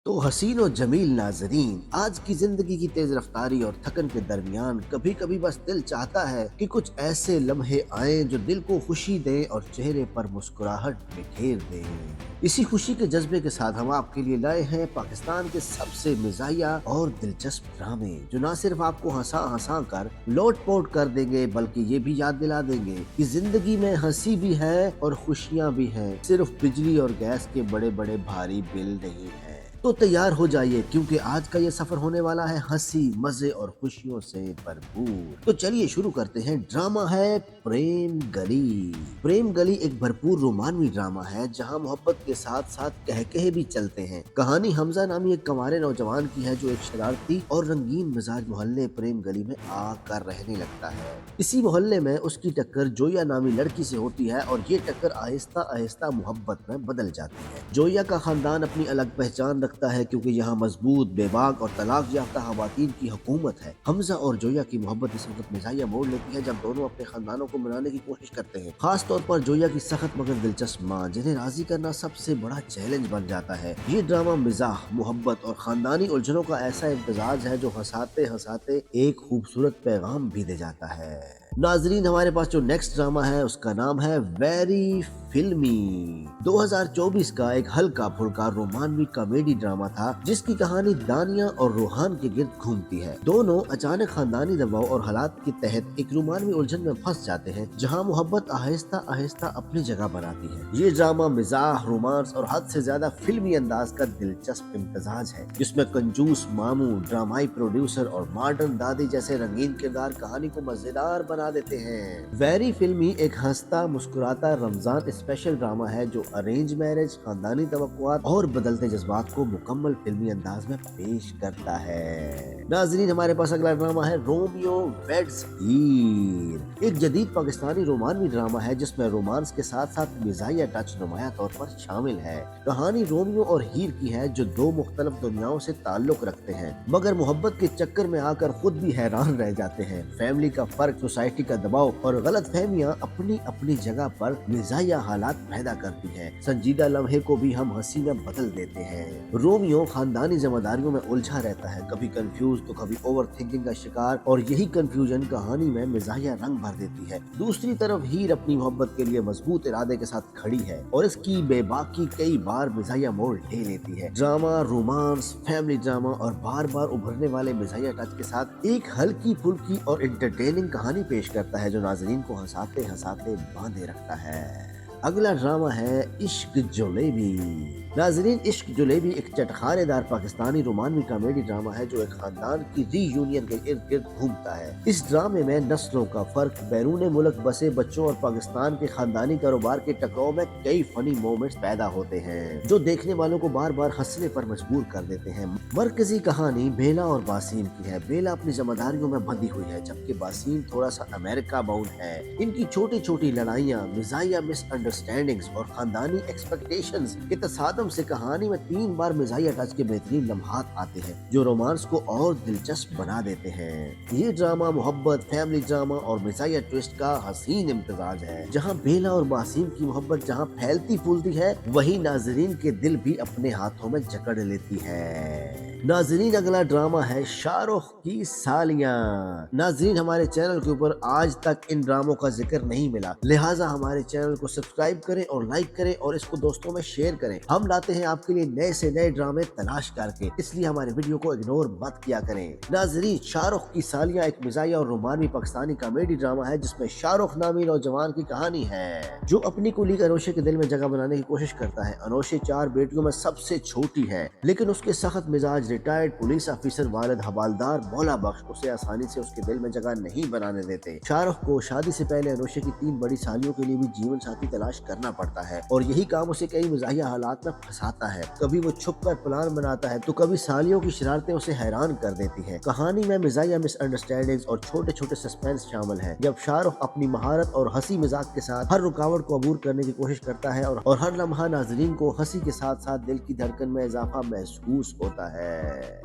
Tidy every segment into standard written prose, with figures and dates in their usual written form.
تو हसीन और जमील नाजरीन, आज की जिंदगी की तेज रफ्तारी और थकन के दरमियान कभी कभी बस दिल चाहता है कि कुछ ऐसे लम्हे आए जो दिल को खुशी दें और चेहरे पर मुस्कुराहट बिखेर दें। इसी खुशी के जज्बे के साथ हम आपके लिए लाए हैं पाकिस्तान के सबसे मिजाहिया और दिलचस्प ड्रामे, जो न सिर्फ आपको हंसा हंसा कर लोट पोट कर देंगे बल्कि ये भी याद दिला देंगे कि जिंदगी में हंसी भी है और खुशियां भी हैं, सिर्फ बिजली और गैस के बड़े बड़े भारी बिल नहीं है। तो तैयार हो जाइए क्योंकि आज का ये सफर होने वाला है हंसी, मजे और खुशियों से भरपूर। तो चलिए शुरू करते हैं। ड्रामा है प्रेम गली। प्रेम गली एक भरपूर रोमानवी ड्रामा है जहां मोहब्बत के साथ साथ कहकहे भी चलते हैं। कहानी हमजा नामी एक कंवारे नौजवान की है जो एक शरारती और रंगीन मिजाज मोहल्ले प्रेम गली में आकर रहने लगता है। इसी मोहल्ले में उसकी टक्कर जोया नामी लड़की से होती है और ये टक्कर आहिस्ता आहिस्ता मोहब्बत में बदल जाती है। जोया का खानदान अपनी अलग पहचान रखता है क्योंकि यहाँ मजबूत, बेबाक और तलाक याफ्ता खवातीन की हुकूमत है। हमजा और जोया की मोहब्बत इस वक्त मिजाहिया मोड़ लेती है जब दोनों अपने खानदानों को मनाने की कोशिश करते हैं। खास तौर पर जोया की सख्त मगर दिलचस्प माँ, जिन्हें राजी करना सबसे बड़ा चैलेंज बन जाता है। ये ड्रामा मिजाह, मोहब्बत और खानदानी उलझनों का ऐसा इम्तजाज है जो हंसाते हंसाते एक खूबसूरत पैगाम भी दे जाता है। नाजरीन, हमारे पास जो नेक्स्ट ड्रामा है उसका नाम है वेरी फिल्मी। 2024 का एक हल्का फुल्का रोमानवी कॉमेडी ड्रामा था जिसकी कहानी दानिया और रोहान के गिर्द घूमती है। दोनों अचानक खानदानी दबाव और हालात के तहत एक रोमानवी उलझन में फंस जाते हैं जहां मोहब्बत आहिस्ता आहिस्ता अपनी जगह बनाती है। ये ड्रामा मिजाह, रोमांस और हद से ज्यादा फिल्मी अंदाज का दिलचस्प इम्तजाज है जिसमें कंजूस मामू, ड्रामाई प्रोड्यूसर और मॉडर्न दादी जैसे रंगीन किरदार कहानी को मजेदार बना देते हैं। वेरी फिल्मी एक हंसता मुस्कुराता रमजान स्पेशल ड्रामा है जो अरेंज मैरिज, खानदानी तवक्कुआत और बदलते जज्बात को मुकम्मल फिल्मी अंदाज में पेश करता है। नाज़रीन, हमारे पास अगला ड्रामा है रोमियो वेड्स हीर। एक जदीद पाकिस्तानी रोमानवी ड्रामा है जिसमें रोमांस के साथ साथ मिजाहिया टच नुमाया तौर पर शामिल है। कहानी रोमियो और हीर की है जो दो मुख्तलिफ दुनियाओं से ताल्लुक रखते हैं मगर मोहब्बत के चक्कर में आकर खुद भी हैरान रह जाते हैं। फैमिली का फर्क, सोसाइटी का दबाव और गलत फहमियाँ अपनी अपनी जगह पर मिजाहिया हालात पैदा करती है। संजीदा लम्हे को भी हम हंसी में बदल देते हैं। रोमियो खानदानी जिम्मेदारियों में उलझा रहता है, कभी कंफ्यूज तो कभी ओवर थिंकिंग का शिकार, और यही कंफ्यूजन कहानी में मिजाहिया रंग भर देती है। दूसरी तरफ हीर अपनी मोहब्बत के लिए मजबूत इरादे के साथ खड़ी है और इसकी बेबाकी कई बार मिजाहिया मोड़ ले लेती है। ड्रामा, रोमांस, फैमिली ड्रामा और बार बार उभरने वाले मिजाहिया टच के साथ एक हल्की फुल्की और एंटरटेनिंग कहानी पेश करता है जो नाज़रीन को हंसाते हंसाते बांधे रखता है। अगला ड्रामा है इश्क जलेबी। नाज़रीन, इश्क जलेबी एक चटखारेदार पाकिस्तानी रोमानवी कॉमेडी ड्रामा है जो एक खानदान की रीयूनियन के इर्द गिर्द घूमता है। इस ड्रामे में नस्लों का फर्क, बैरून मुल्क बसे बच्चों और पाकिस्तान के खानदानी कारोबार के टकराव में कई फनी मोमेंट्स पैदा होते हैं जो देखने वालों को बार बार हंसने पर मजबूर कर देते हैं। मरकजी कहानी बेला और बासीम की है। बेला अपनी जिम्मेदारियों में बंधी हुई है जबकि बासीम थोड़ा सा अमेरिका बाउंड है। इनकी छोटी छोटी लड़ाइयाँ, मिजाहिया मिसअंडरस्टैंडिंग्स और खानदानी एक्सपेक्टेशंस के तसादम से कहानी में 3 बार मिजाहिया टच के बेहतरीन लम्हात आते हैं जो रोमांस को और दिलचस्प बना देते हैं। ये ड्रामा मोहब्बत, फैमिली ड्रामा और मिजाहिया ट्विस्ट का हसीन इम्तजाज है जहां बेला और बासीम की मोहब्बत जहां फैलती फूलती है वहीं नाजरीन के दिल भी अपने हाथों में जकड़ लेती है। नाजरीन, अगला ड्रामा है शाहरुख की सालियां। नाजरीन, हमारे चैनल के ऊपर आज तक इन ड्रामों का जिक्र नहीं मिला, लिहाजा हमारे चैनल को सब्सक्राइब करें और लाइक करें और इसको दोस्तों में शेयर करें। हम लाते हैं आपके लिए नए से नए ड्रामे तलाश करके, इसलिए हमारे वीडियो को इग्नोर मत किया करें। नाजरीन, शाहरुख की सालियां एक मिजाहिया और रोमानवी पाकिस्तानी कॉमेडी ड्रामा है जिसमें शाहरुख नामी नौजवान की कहानी है जो अपनी कुलीग अनोशे के दिल में जगह बनाने की कोशिश करता है। अनोशे 4 बेटियों में सबसे छोटी है लेकिन उसके सख्त मिजाज रिटायर्ड पुलिस ऑफिसर वालिद हवालदार मौला बख्श उसे आसानी से उसके दिल में जगह नहीं बनाने देते। शाहरुख को शादी से पहले अनोशे की 3 बड़ी सालियों के लिए भी जीवन साथी तलाश करना पड़ता है और यही काम उसे कई मिजाहिया हालात में फंसाता है। कभी वो छुप कर प्लान बनाता है तो कभी सालियों की शरारतें उसे हैरान कर देती है। कहानी में मिजाहिया मिसअंडरस्टैंडिंग्स और छोटे छोटे सस्पेंस शामिल है जब शाहरुख अपनी महारत और हंसी मजाक के साथ हर रुकावट को अबूर करने की कोशिश करता है और हर लम्हा नाजरीन को हंसी के साथ साथ दिल की धड़कन में इजाफा महसूस होता है।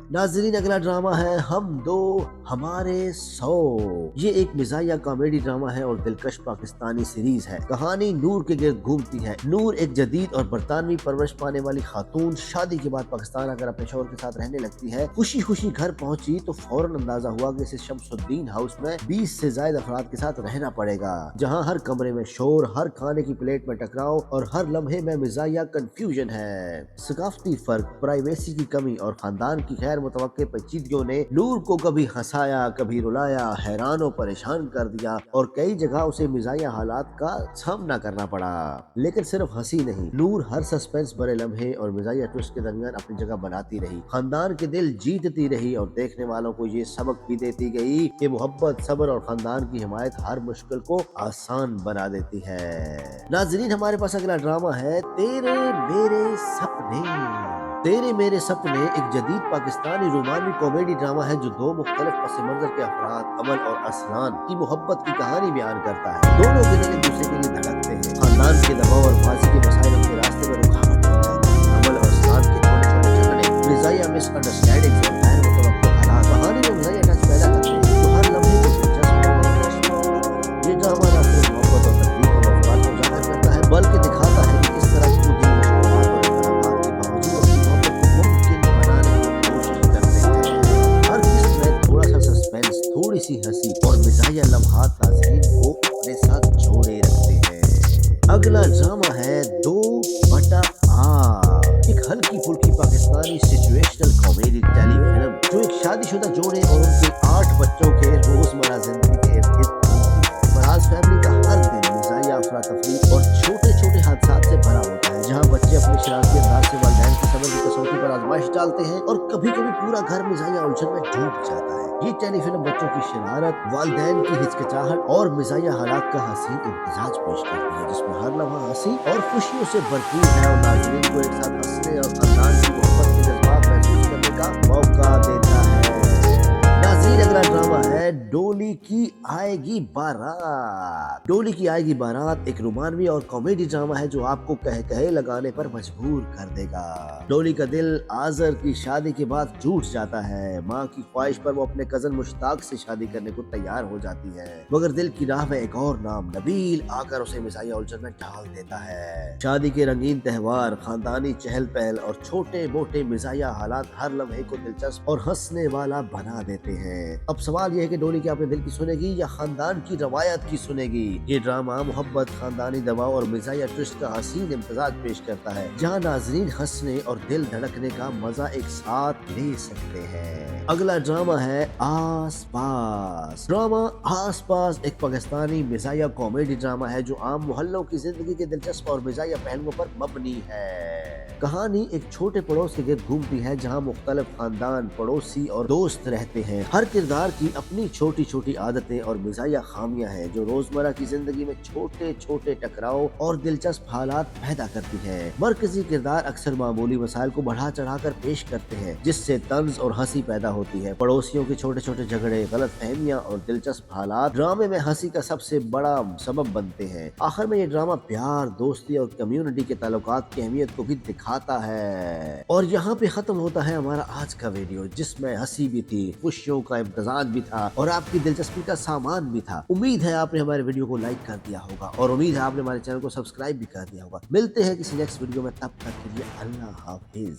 नाजरीन, अगला ड्रामा है हम दो हमारे 100। ये एक मिजाहिया कॉमेडी ड्रामा है और दिलकश पाकिस्तानी सीरीज है। कहानी नूर के गिर्द घूमती है। नूर एक जदीद और बरतानवी परवरिश पाने वाली खातून शादी के बाद पाकिस्तान आकर अपने शौहर के साथ रहने लगती है। खुशी खुशी घर पहुंची तो फौरन अंदाजा हुआ कि इसे शमसुद्दीन हाउस में 20 से ज्यादा अफराद के साथ रहना पड़ेगा, जहां हर कमरे में शोर, हर खाने की प्लेट में टकराव और हर लम्हे में मिजाहिया कंफ्यूजन है। सकाफती फर्क, प्राइवेसी की कमी और खानदान की गैर मुतवक्के पेचीदगियों ने नूर को कभी हंसाया, कभी रुलाया, हैरान और परेशान कर दिया और कई जगह उसे मिजाहिया हालात का सामना करना पड़ा। लेकिन सिर्फ हंसी नहीं, नूर हर सस्पेंस भरे लम्हे और मिजाहिया ट्विस्ट के दरमियान अपनी जगह बनाती रही, खानदान के दिल जीतती रही और देखने वालों को ये सबक भी देती गई कि मोहब्बत, सब्र और खानदान की हिमायत हर मुश्किल को आसान बना देती है। नाजरीन, हमारे पास अगला ड्रामा है तेरे मेरे सपने। तेरे मेरे सपने एक जदीद पाकिस्तानी रोमानी कॉमेडी ड्रामा है जो दो मुख्तलिफ पस मंजर के अफराद अमल और असलान की मोहब्बत की कहानी बयान करता है। दोनों के दिल एक दूसरे के लिए धड़कते हैं। खानदान के दबाव और फांसी के मसाइल उनके रास्ते में रुकावट बन जाते हैं। अमल और असलान के छोटे छोटे झगड़े, मिजाहिया मिसअंडरस्टैंडिंग्स और गैर मुतवक्के हालात कहानी में मिजाहिया टच पैदा करते हैं जो हर लम्हे को दिलचस्प और इंटरेस्टिंग बनाते हैं। ये ड्रामा न सिर्फ मोहब्बत और तकलीफ और मफाद को उजागर करता है बल्कि दिखाता है कि किस तरह खुदी मुश्किलात और इख्तिलाफात के बावजूद अपनी मोहब्बत को मुमकिन बनाने की कोशिश करते हैं। हर किस्त में थोड़ा सा सस्पेंस, थोड़ी सी हंसी और मिजाहिया लम्हात नाज़रीन को अपने साथ जोड़े रखते हैं। अगला ड्रामा है 2/8। एक हल्की फुल्की पाकिस्तानी सिचुएशनल कॉमेडी टेलीफिल्म जो एक शादीशुदा जोड़े और उनके 8 बच्चों के रोजमर्रा जिंदगी के इर्द गिर्द घूमती है। फराज फैमिली का हर दिन मिजाहिया अफरा तफरी और छोटे छोटे हादसात से भरा होता है, जहाँ बच्चे अपने शरारती अंदाज से वालिदैन की सब्र की कसौटी पर आजमाइश डालते हैं और कभी कभी पूरा घर मिजाहिया उलझन में डूब जाता है। ये टेलीफिल्म बच्चों की शरारत, वालिदैन की हिचकिचाहट और मिजाहिया हालात का हसीन इम्तिजाज पेश करती है, जिसमें हर लम्हा हंसी और खुशियों से भरपूर है और नाज़रीन को एक साथ हंसने और खानदान की मोहब्बत के जज्बात महसूस करने का मौका देता है। नाज़रीन, अगला ड्रामा है डोली की आएगी बारात। डोली की आएगी बारात एक रोमानवी और कॉमेडी ड्रामा है जो आपको कहे कहे लगाने पर मजबूर कर देगा। डोली का दिल आज़र की शादी के बाद टूट जाता है। माँ की ख्वाहिश पर वो अपने कजन मुश्ताक से शादी करने को तैयार हो जाती है, मगर दिल की राह में एक और नाम नबील आकर उसे मिजाहिया उलझन में डाल देता है। शादी के रंगीन त्योहार, खानदानी चहल पहल और छोटे मोटे मिजाहिया हालात हर लम्हे को दिलचस्प और हंसने वाला बना देते हैं। अब सवाल यह है कि डोली क्या अपने दिल की सुनेगी या खानदान की रवायत की सुनेगी। ये ड्रामा मोहब्बत, खानदानी दबाव और मिजाहिया ट्विस्ट का हसीन इम्तिजाज पेश करता है, जहाँ नाजरीन हंसने और दिल धड़कने का मजा एक साथ ले सकते हैं। अगला ड्रामा है आस पास। ड्रामा आस पास एक पाकिस्तानी मिजाहिया कॉमेडी ड्रामा है जो आम मोहल्लों की जिंदगी के दिलचस्प और मिजाहिया पहलुओं पर मबनी है। कहानी एक छोटे पड़ोस के गिर्द घूमती है जहाँ मुख्तलिफ खानदान, पड़ोसी और दोस्त रहते हैं। हर किरदार की अपनी छोटी छोटी आदतें और मिजाहिया खामियां हैं जो रोजमर्रा की जिंदगी में छोटे छोटे टकराव और दिलचस्प हालात पैदा करती है। मरकजी किरदार अक्सर मामूली मसाइल को बढ़ा चढ़ा कर पेश करते हैं जिससे तंज और हंसी पैदा होती है। पड़ोसियों के छोटे छोटे झगड़े, गलत फहमियाँ और दिलचस्प हालात ड्रामे में हंसी का सबसे बड़ा सबब बनते हैं। आखिर में ये ड्रामा प्यार, दोस्ती और कम्युनिटी के ताल्लुकात की अहमियत को भी दिखाता है। और यहाँ पे खत्म होता है हमारा आज का वीडियो, जिसमें हंसी भी थी, खुशियों का इम्तिजाज भी था और आपकी दिलचस्पी का सामान भी था। उम्मीद है आपने हमारे वीडियो को लाइक कर दिया होगा और उम्मीद है आपने हमारे चैनल को सब्सक्राइब भी कर दिया होगा। मिलते हैं किसी नेक्स्ट वीडियो में, तब तक के लिए अल्लाह हाफिज।